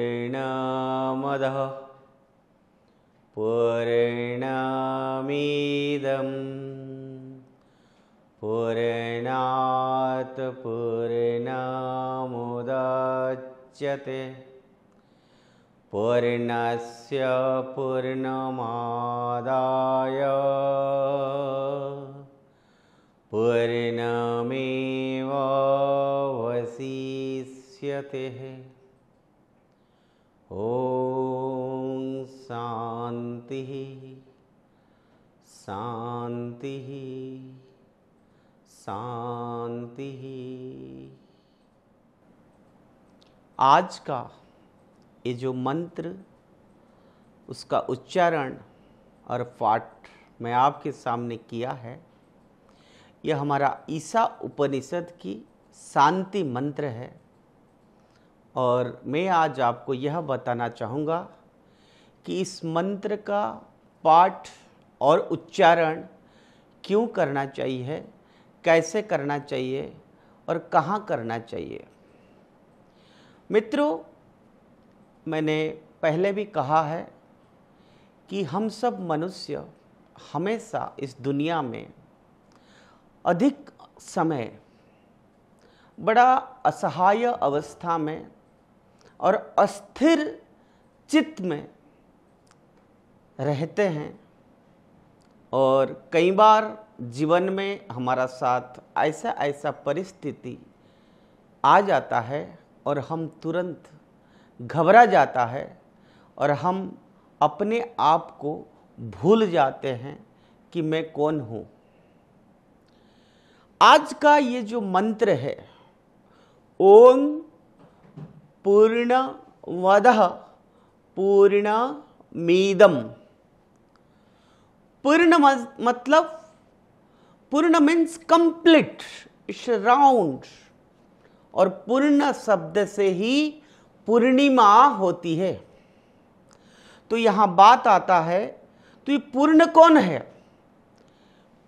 पूर्णमदः पूर्णमिदं पूर्णात् पूर्णमुदच्यते पूर्णस्य पूर्णमादाय पूर्णमेवावशिष्यते। ओम शांति शांति शांति। आज का ये जो मंत्र, उसका उच्चारण और पाठ मैं आपके सामने किया है, यह हमारा ईशा उपनिषद की शांति मंत्र है। और मैं आज आपको यह बताना चाहूँगा कि इस मंत्र का पाठ और उच्चारण क्यों करना चाहिए, कैसे करना चाहिए और कहाँ करना चाहिए। मित्रों, मैंने पहले भी कहा है कि हम सब मनुष्य हमेशा इस दुनिया में अधिक समय बड़ा असहाय अवस्था में और अस्थिर चित्त में रहते हैं। और कई बार जीवन में हमारा साथ ऐसा परिस्थिति आ जाता है और हम तुरंत घबरा जाता है और हम अपने आप को भूल जाते हैं कि मैं कौन हूँ। आज का ये जो मंत्र है, ओम पूर्णमदः पूर्णमिदं। पूर्ण मतलब, पूर्ण मीन्स कंप्लीट, इट्स राउंड। और पूर्ण शब्द से ही पूर्णिमा होती है। तो यहां बात आता है, तो ये पूर्ण कौन है,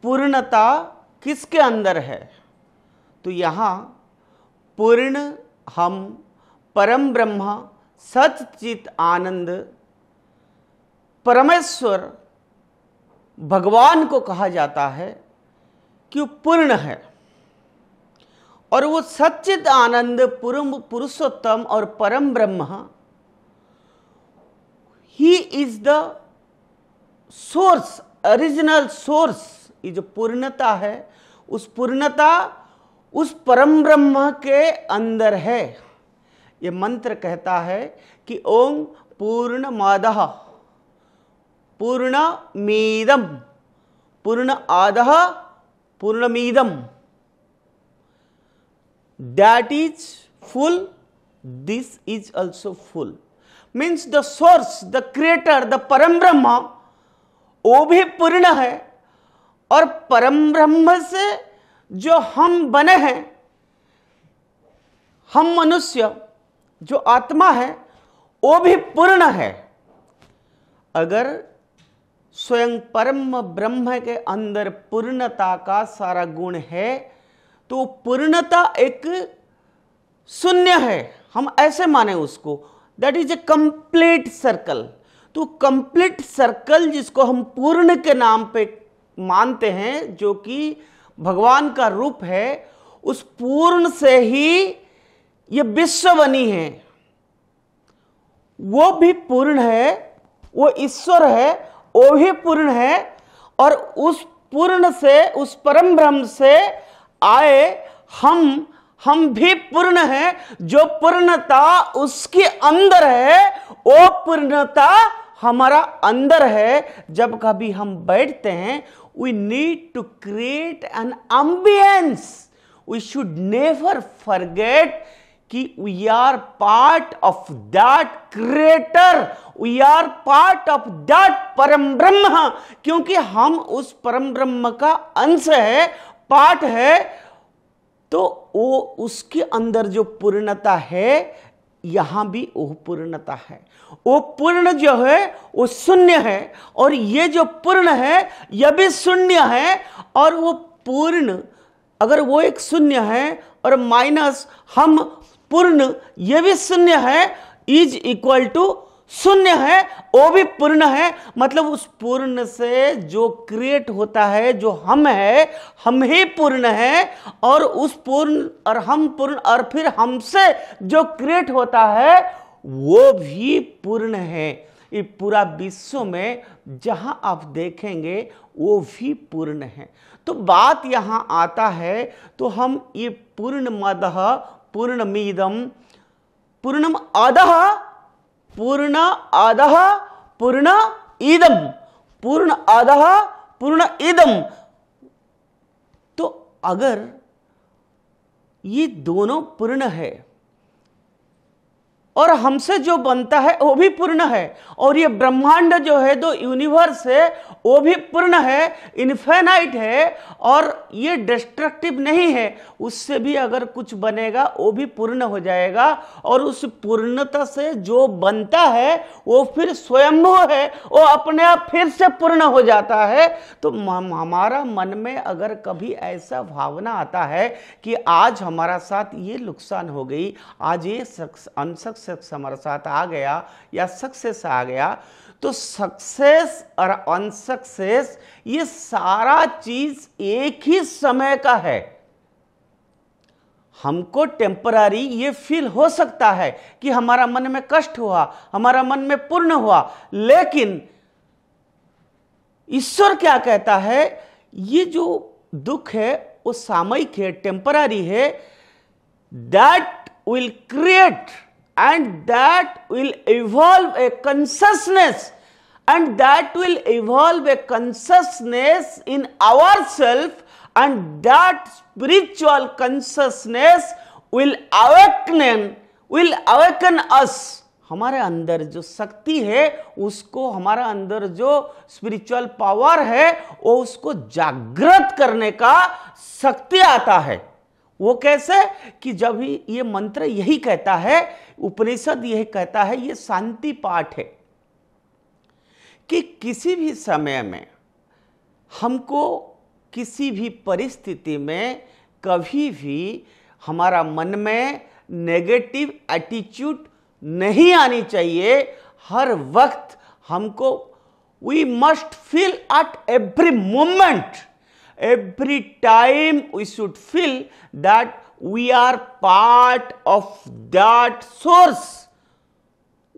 पूर्णता किसके अंदर है। तो यहां पूर्ण हम परम ब्रह्म सच्चित आनंद परमेश्वर भगवान को कहा जाता है कि वो पूर्ण है। और वो सच्चित आनंद पुरुषोत्तम और परम ब्रह्म, he is the source, original source. ये जो पूर्णता है, उस पूर्णता उस परम ब्रह्म के अंदर है। ये मंत्र कहता है कि ओम पूर्णमदः पूर्णमिदं पूर्णादः पूर्णमिदं, that is full, this is also full। means the source, the creator, the परम ब्रह्म, वो भी पूर्ण है। और परम ब्रह्म से जो हम बने हैं, हम मनुष्य, जो आत्मा है, वो भी पूर्ण है। अगर स्वयं परम ब्रह्म के अंदर पूर्णता का सारा गुण है, तो पूर्णता एक शून्य है, हम ऐसे माने उसको। That is a complete circle. तो कंप्लीट सर्कल जिसको हम पूर्ण के नाम पे मानते हैं, जो कि भगवान का रूप है, उस पूर्ण से ही ये विश्व बनी है। वो भी पूर्ण है, वो ईश्वर है, वो भी पूर्ण है। और उस पूर्ण से, उस परम ब्रह्म से आए हम भी पूर्ण हैं। जो पूर्णता उसके अंदर है, वो पूर्णता हमारा अंदर है। जब कभी हम बैठते हैं, we need to create an ambience। we should never forget कि we are part of that creator, we are part of that परम ब्रह्म। क्योंकि हम उस परम ब्रह्म का अंश है, पार्ट है। तो वो उसके अंदर जो पूर्णता है, यहां भी वो पूर्णता है। वो पूर्ण जो है वो शून्य है, और ये जो पूर्ण है यह भी शून्य है। और वो पूर्ण, अगर वो एक शून्य है और माइनस हम पूर्ण, ये भी शून्य है, इज इक्वल टू शून्य है, वो भी पूर्ण है। मतलब उस पूर्ण से जो क्रिएट होता है, जो हम है, हम ही पूर्ण है, और उस पूर्ण और हम पूर्ण, और फिर हमसे जो क्रिएट होता है वो भी पूर्ण है। ये पूरा विश्व में जहां आप देखेंगे वो भी पूर्ण है। तो बात यहां आता है, तो हम ये पूर्णमदः पूर्णमिदं पूर्णम अदः पूर्ण अदः पूर्ण इदम, पूर्ण अदः पूर्ण इदम। तो अगर ये दोनों पूर्ण है और हमसे जो बनता है वो भी पूर्ण है, और ये ब्रह्मांड जो है, दो यूनिवर्स है, वो भी पूर्ण है, इनफिनाइट है, और ये डिस्ट्रक्टिव नहीं है। उससे भी अगर कुछ बनेगा वो भी पूर्ण हो जाएगा, और उस पूर्णता से जो बनता है वो फिर स्वयंभू है, वो अपने आप फिर से पूर्ण हो जाता है। तो हमारा मन में अगर कभी ऐसा भावना आता है कि आज हमारा साथ ये नुकसान हो गई, आज ये अनसक्सेस हमारे साथ आ गया या सक्सेस आ गया, तो सक्सेस और अनसक्सेस ये सारा चीज एक ही समय का है। हमको टेम्पररी ये फील हो सकता है कि हमारा मन में कष्ट हुआ, हमारा मन में पूर्ण हुआ, लेकिन ईश्वर क्या कहता है, ये जो दुख है वो सामयिक है, टेम्पररी है। That will create and that will evolve a consciousness, and that will evolve a consciousness in ourselves, and that spiritual consciousness will awaken us। हमारे अंदर जो शक्ति है उसको, हमारा अंदर जो स्पिरिचुअल पावर है वो उसको जागृत करने का शक्ति आता है। वो कैसे कि जब ये मंत्र यही कहता है, उपनिषद यही कहता है, ये शांति पाठ है कि किसी भी समय में हमको किसी भी परिस्थिति में कभी भी हमारा मन में नेगेटिव एटीट्यूड नहीं आनी चाहिए। हर वक्त हमको we must feel at every moment, every time we should feel that we are part of that source,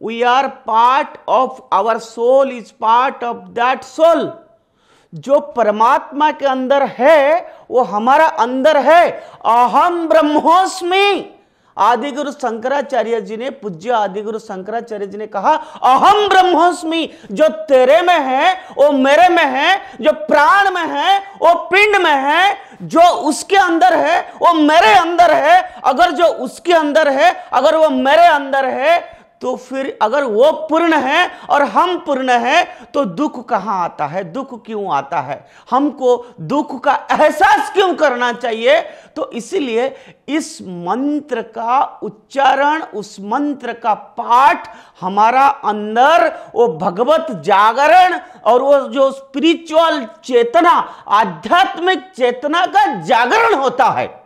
we are part of, our soul is part of that soul। जो परमात्मा के अंदर है वो हमारा अंदर है। अहम ब्रह्मोस्मि, आदिगुरु शंकराचार्य जी ने, पूज्य आदिगुरु शंकराचार्य जी ने कहा, अहम ब्रह्मोस्मि, जो तेरे में है वो मेरे में है, जो प्राण में है वो पिंड में है, जो उसके अंदर है वो मेरे अंदर है। अगर जो उसके अंदर है, अगर वो मेरे अंदर है, तो फिर अगर वो पूर्ण है और हम पूर्ण है तो दुख कहां आता है, दुख क्यों आता है, हमको दुख का एहसास क्यों करना चाहिए। तो इसीलिए इस मंत्र का उच्चारण, उस मंत्र का पाठ हमारा अंदर वो भगवत जागरण और वो जो स्पिरिचुअल चेतना, आध्यात्मिक चेतना का जागरण होता है।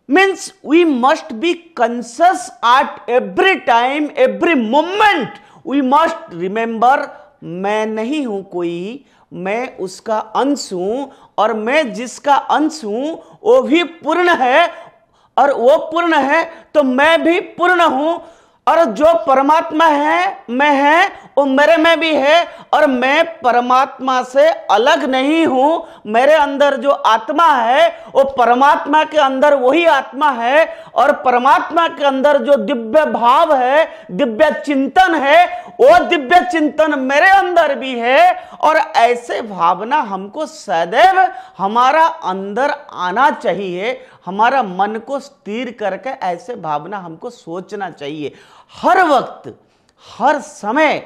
Means we must be conscious at every time, every moment। We must remember, मैं नहीं हूं कोई, मैं उसका अंश हूं, और मैं जिसका अंश हूं वो भी पूर्ण है, और वो पूर्ण है तो मैं भी पूर्ण हूं, और जो परमात्मा है, मैं है, वो मेरे में भी है, और मैं परमात्मा से अलग नहीं हूं। मेरे अंदर जो आत्मा है वो परमात्मा के अंदर वही आत्मा है, और परमात्मा के अंदर जो दिव्य भाव है, दिव्य चिंतन है, वो दिव्य चिंतन मेरे अंदर भी है। और ऐसे भावना हमको सदैव हमारा अंदर आना चाहिए। हमारा मन को स्थिर करके ऐसे भावना हमको सोचना चाहिए हर वक्त, हर समय।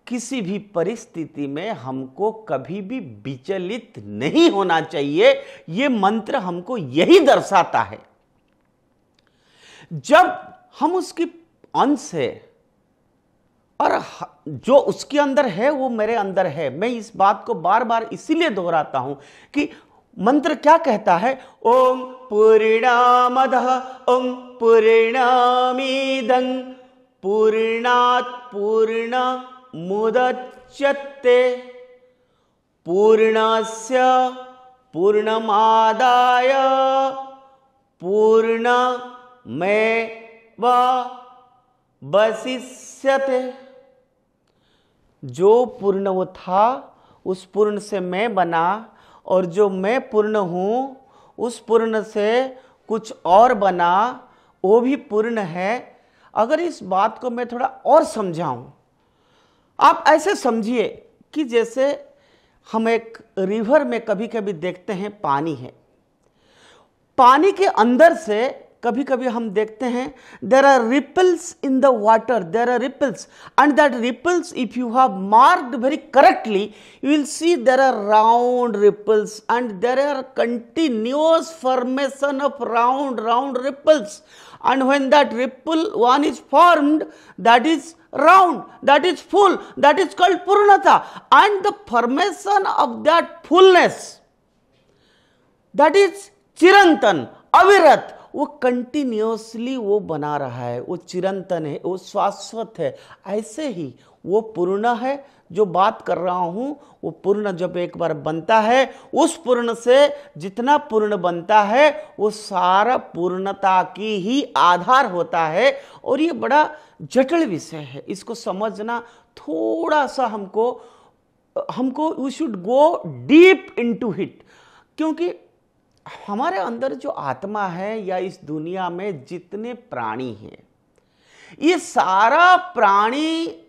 किसी भी परिस्थिति में हमको कभी भी विचलित नहीं होना चाहिए। यह मंत्र हमको यही दर्शाता है। जब हम उसकी अंश है और जो उसके अंदर है वो मेरे अंदर है। मैं इस बात को बार बार इसीलिए दोहराता हूं कि मंत्र क्या कहता है, ओम पूर्णामदः ओम पूर्णामिदं पूर्णात् पूर्णमुदच्यते पूर्णस्य पूर्णमादाय पूर्णमेवावशिष्यते। जो पूर्ण वो था उस पूर्ण से मैं बना, और जो मैं पूर्ण हूं उस पूर्ण से कुछ और बना, वो भी पूर्ण है। अगर इस बात को मैं थोड़ा और समझाऊं, आप ऐसे समझिए कि जैसे हम एक रिवर में कभी कभी देखते हैं पानी है, पानी के अंदर से कभी कभी हम देखते हैं there are ripples in the water, there are ripples, and that ripples if you have marked very correctly you will see there are round ripples and there are continuous formation of round ripples, and when that ripple one is formed, that is round, that is full, that is called purnata, and the formation of that fullness, that is चिरंतन अविरत, वो continuously वो बना रहा है, वो चिरंतन है, वो शाश्वत है। ऐसे ही वो पूर्ण है। जो बात कर रहा हूं वो पूर्ण जब एक बार बनता है, उस पूर्ण से जितना पूर्ण बनता है वो सारा पूर्णता की ही आधार होता है। और ये बड़ा जटिल विषय है, इसको समझना थोड़ा सा हमको we should go deep into it, क्योंकि हमारे अंदर जो आत्मा है या इस दुनिया में जितने प्राणी हैं, ये सारा प्राणी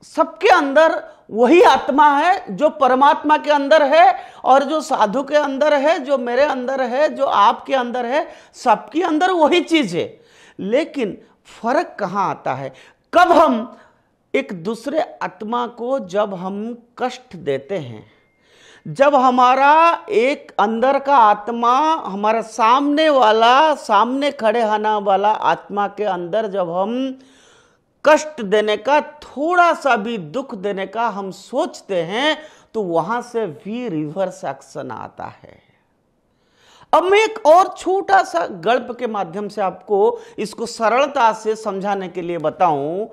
सबके अंदर वही आत्मा है जो परमात्मा के अंदर है, और जो साधु के अंदर है, जो मेरे अंदर है, जो आपके अंदर है, सबके अंदर वही चीज है। लेकिन फर्क कहां आता है, कब हम एक दूसरे आत्मा को जब हम कष्ट देते हैं, जब हमारा एक अंदर का आत्मा हमारा सामने खड़े होने वाला आत्मा के अंदर जब हम कष्ट देने का, थोड़ा सा भी दुख देने का हम सोचते हैं, तो वहां से भी रिवर्स एक्शन आता है। अब मैं एक और छोटा सा गल्प के माध्यम से आपको इसको सरलता से समझाने के लिए बताऊं।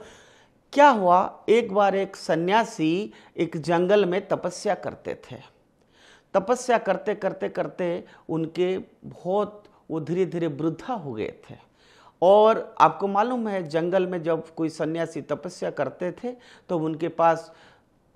क्या हुआ, एक बार एक सन्यासी एक जंगल में तपस्या करते थे। तपस्या करते करते करते उनके बहुत वो धीरे धीरे वृद्धा हो गए थे। और आपको मालूम है, जंगल में जब कोई सन्यासी तपस्या करते थे तो उनके पास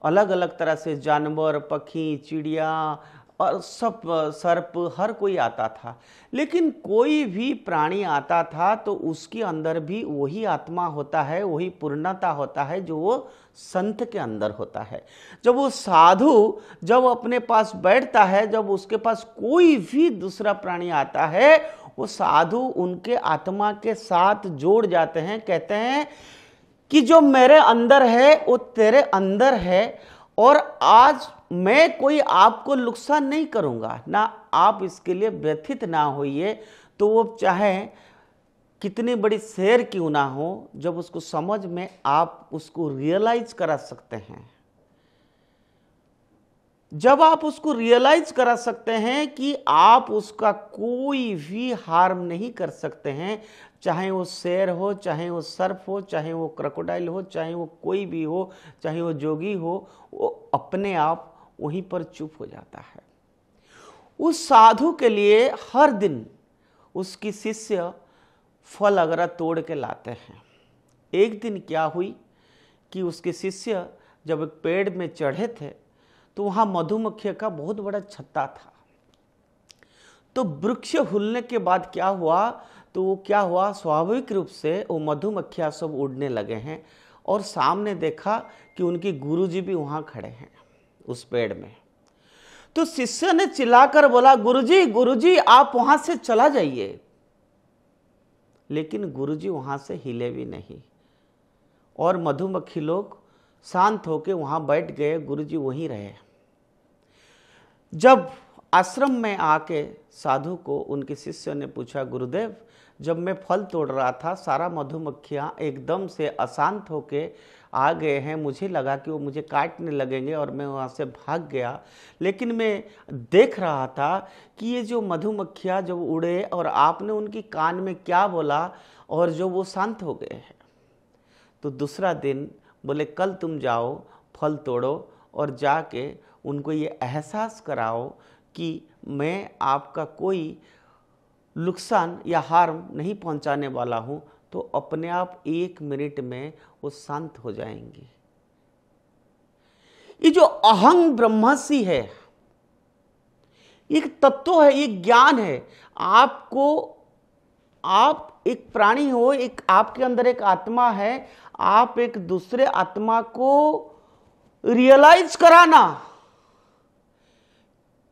अलग अलग तरह से जानवर, पक्षी, चिड़िया और सब सर्प हर कोई आता था। लेकिन कोई भी प्राणी आता था तो उसके अंदर भी वही आत्मा होता है, वही पूर्णता होता है जो वो संत के अंदर होता है। जब वो साधु जब अपने पास बैठता है, जब उसके पास कोई भी दूसरा प्राणी आता है, वो साधु उनके आत्मा के साथ जोड़ जाते हैं। कहते हैं कि जो मेरे अंदर है वो तेरे अंदर है, और आज मैं कोई आपको नुकसान नहीं करूंगा, ना आप इसके लिए व्यथित ना होइए। तो वो चाहे कितनी बड़ी शेर क्यों ना हो, जब उसको समझ में आप उसको रियलाइज करा सकते हैं, जब आप उसको रियलाइज करा सकते हैं कि आप उसका कोई भी हार्म नहीं कर सकते हैं, चाहे वो शेर हो, चाहे वो सर्प हो, चाहे वो क्रोकोडाइल हो, चाहे वो कोई भी हो, चाहे वो जोगी हो, वो अपने आप वहीं पर चुप हो जाता है। उस साधु के लिए हर दिन उसकी शिष्य फल वगैरह तोड़ के लाते हैं। एक दिन क्या हुई कि उसके शिष्य जब एक पेड़ में चढ़े थे तो वहां मधुमक्खी का बहुत बड़ा छत्ता था। तो वृक्ष हिलने के बाद क्या हुआ, तो वो क्या हुआ, स्वाभाविक रूप से वो मधुमक्खियां सब उड़ने लगे हैं, और सामने देखा कि उनके गुरुजी भी वहां खड़े हैं उस पेड़ में। तो शिष्य ने चिल्लाकर बोला, गुरुजी गुरुजी आप वहां से चला जाइए। लेकिन गुरुजी वहां से हिले भी नहीं, और मधुमक्खी लोग शांत होके वहां बैठ गए। गुरुजी वहीं रहे। जब आश्रम में आके साधु को उनके शिष्य ने पूछा, गुरुदेव जब मैं फल तोड़ रहा था सारा मधुमक्खियां एकदम से अशांत होके आ गए हैं, मुझे लगा कि वो मुझे काटने लगेंगे और मैं वहाँ से भाग गया, लेकिन मैं देख रहा था कि ये जो मधुमक्खियां जब उड़े और आपने उनकी कान में क्या बोला और जो वो शांत हो गए हैं। तो दूसरा दिन बोले कल तुम जाओ फल तोड़ो और जाके उनको ये एहसास कराओ कि मैं आपका कोई नुकसान या हार्म नहीं पहुंचाने वाला हूं, तो अपने आप 1 मिनट में वो शांत हो जाएंगे। ये जो अहं ब्रह्मसि है, एक तत्व है, एक ज्ञान है। आपको, आप एक प्राणी हो, एक आपके अंदर एक आत्मा है, आप एक दूसरे आत्मा को रियलाइज कराना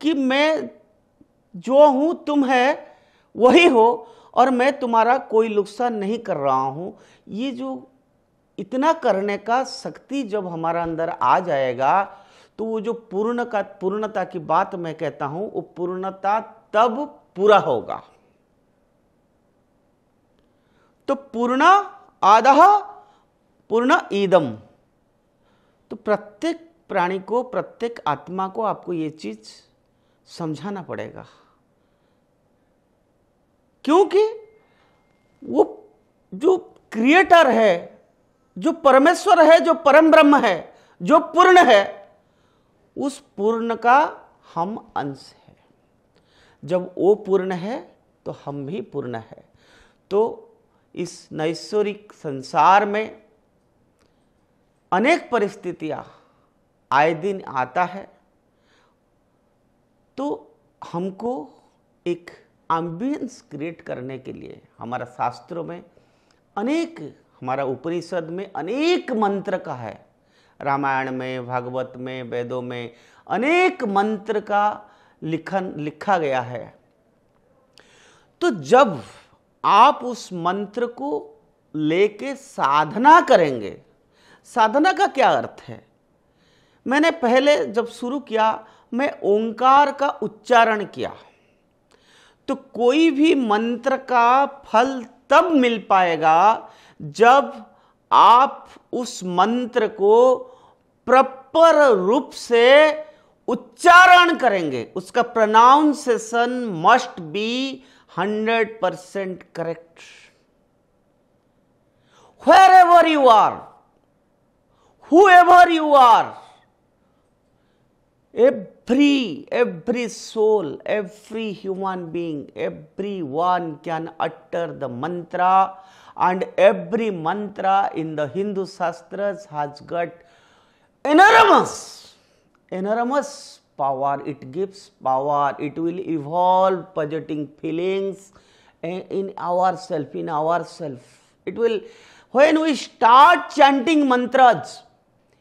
कि मैं जो हूं तुम है वही हो और मैं तुम्हारा कोई नुकसान नहीं कर रहा हूं। ये जो इतना करने का शक्ति जब हमारा अंदर आ जाएगा तो वो जो पूर्णता की बात मैं कहता हूं, वो पूर्णता तब पूरा होगा। तो पूर्ण आदः पूर्ण इदम। तो प्रत्येक प्राणी को, प्रत्येक आत्मा को आपको ये चीज समझाना पड़ेगा, क्योंकि वो जो क्रिएटर है, जो परमेश्वर है, जो परम ब्रह्म है, जो पूर्ण है, उस पूर्ण का हम अंश है। जब वो पूर्ण है तो हम भी पूर्ण है। तो इस नैसर्गिक संसार में अनेक परिस्थितियां आए दिन आता है, तो हमको एक एम्बियंस क्रिएट करने के लिए हमारा शास्त्रों में अनेक, हमारा उपनिषद में अनेक मंत्र का है, रामायण में, भागवत में, वेदों में अनेक मंत्र का लिखा गया है। तो जब आप उस मंत्र को लेके साधना करेंगे, साधना का क्या अर्थ है? मैंने पहले जब शुरू किया मैं ओंकार का उच्चारण किया, तो कोई भी मंत्र का फल तब मिल पाएगा जब आप उस मंत्र को प्रॉपर रूप से उच्चारण करेंगे। उसका pronunciation must be 100% correct. Wherever you are, whoever you are, every soul, every human being, everyone can utter the mantra, and every mantra in the Hindu Shastras has got enormous power. It gives power. It will evolve positive feelings in ourselves. It will, when we start chanting mantras,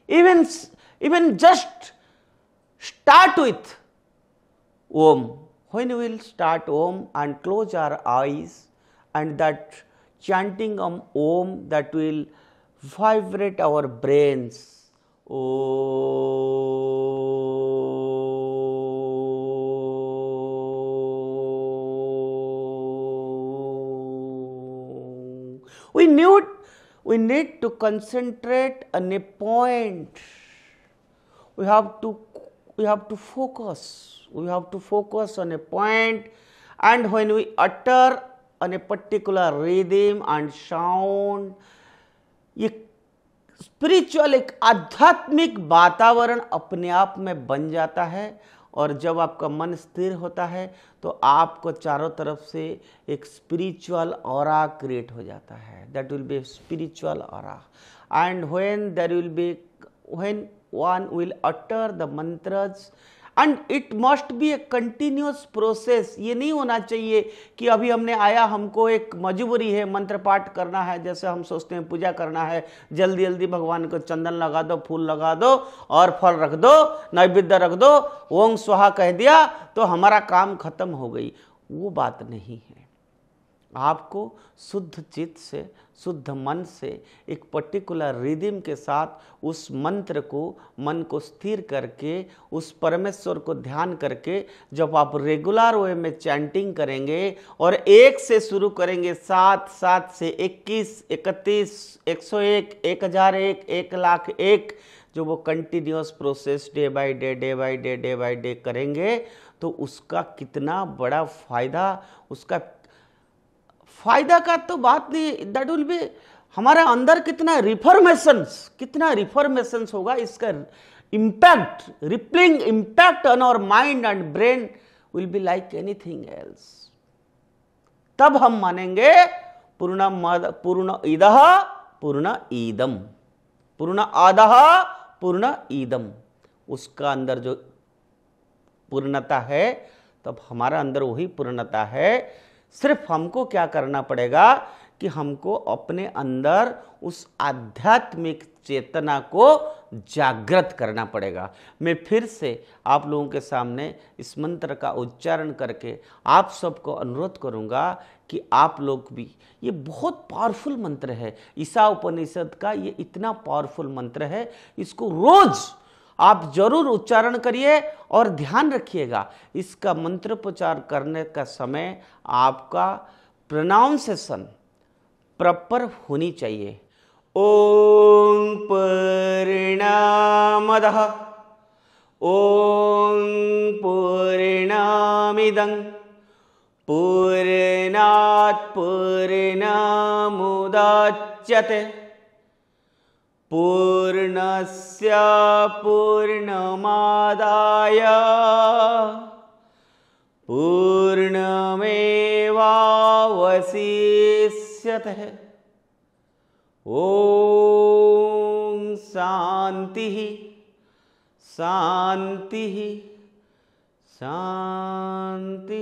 even just start with Om. When we will start Om and close our eyes, and that chanting of Om, that will vibrate our brains. We need to concentrate on a point. We have to focus. We have to focus on a point, and when we utter on a particular rhythm and sound, ये spiritual, एक आध्यात्मिक वातावरण अपने आप में बन जाता है। और जब आपका मन स्थिर होता है तो आपको चारों तरफ से एक स्पिरिचुअल ऑरा क्रिएट हो जाता है। That will be spiritual aura. And when one will utter the mantras, and it must be a continuous process. ये नहीं होना चाहिए कि अभी हमने आया, हमको एक मजबूरी है मंत्र पाठ करना है, जैसे हम सोचते हैं पूजा करना है, जल्दी जल्दी भगवान को चंदन लगा दो, फूल लगा दो और फल रख दो, नैवेद्य रख दो, ओम स्वाहा कह दिया तो हमारा काम खत्म हो गई। वो बात नहीं है। आपको शुद्ध चित्त से, शुद्ध मन से, एक पर्टिकुलर रिदम के साथ उस मंत्र को, मन को स्थिर करके, उस परमेश्वर को ध्यान करके जब आप रेगुलर वे में चैंटिंग करेंगे और 1 से शुरू करेंगे, 7, 7 से 21, 31, 101, 1001, 1,00,001, जो वो continuous process day by day करेंगे तो उसका कितना बड़ा फायदा, उसका फायदा का तो बात नहीं, दैट विल बी हमारे अंदर कितना रिफॉर्मेशंस होगा, इसका impact, rippling impact on our mind and brain will be like anything else. तब हम मानेंगे पूर्ण इदः पूर्ण ईदम, पूर्ण आदः पूर्ण ईदम, उसका अंदर जो पूर्णता है, तब हमारा अंदर वही पूर्णता है। सिर्फ हमको क्या करना पड़ेगा कि हमको अपने अंदर उस आध्यात्मिक चेतना को जागृत करना पड़ेगा। मैं फिर से आप लोगों के सामने इस मंत्र का उच्चारण करके आप सबको अनुरोध करूंगा कि आप लोग भी, ये बहुत पावरफुल मंत्र है, ईशा उपनिषद का ये इतना पावरफुल मंत्र है, इसको रोज आप जरूर उच्चारण करिए और ध्यान रखिएगा, इसका मंत्रोच्चार करने का समय आपका प्रोनाउंसिएशन प्रॉपर होनी चाहिए। ओम पूर्णमदः ओम पूर्णमिदं पूर्णात् पूर्णमुदच्यते पूर्णस्य पूर्णमादाय पूर्णमेवावशिष्यते। ओम शांति शांति शांति।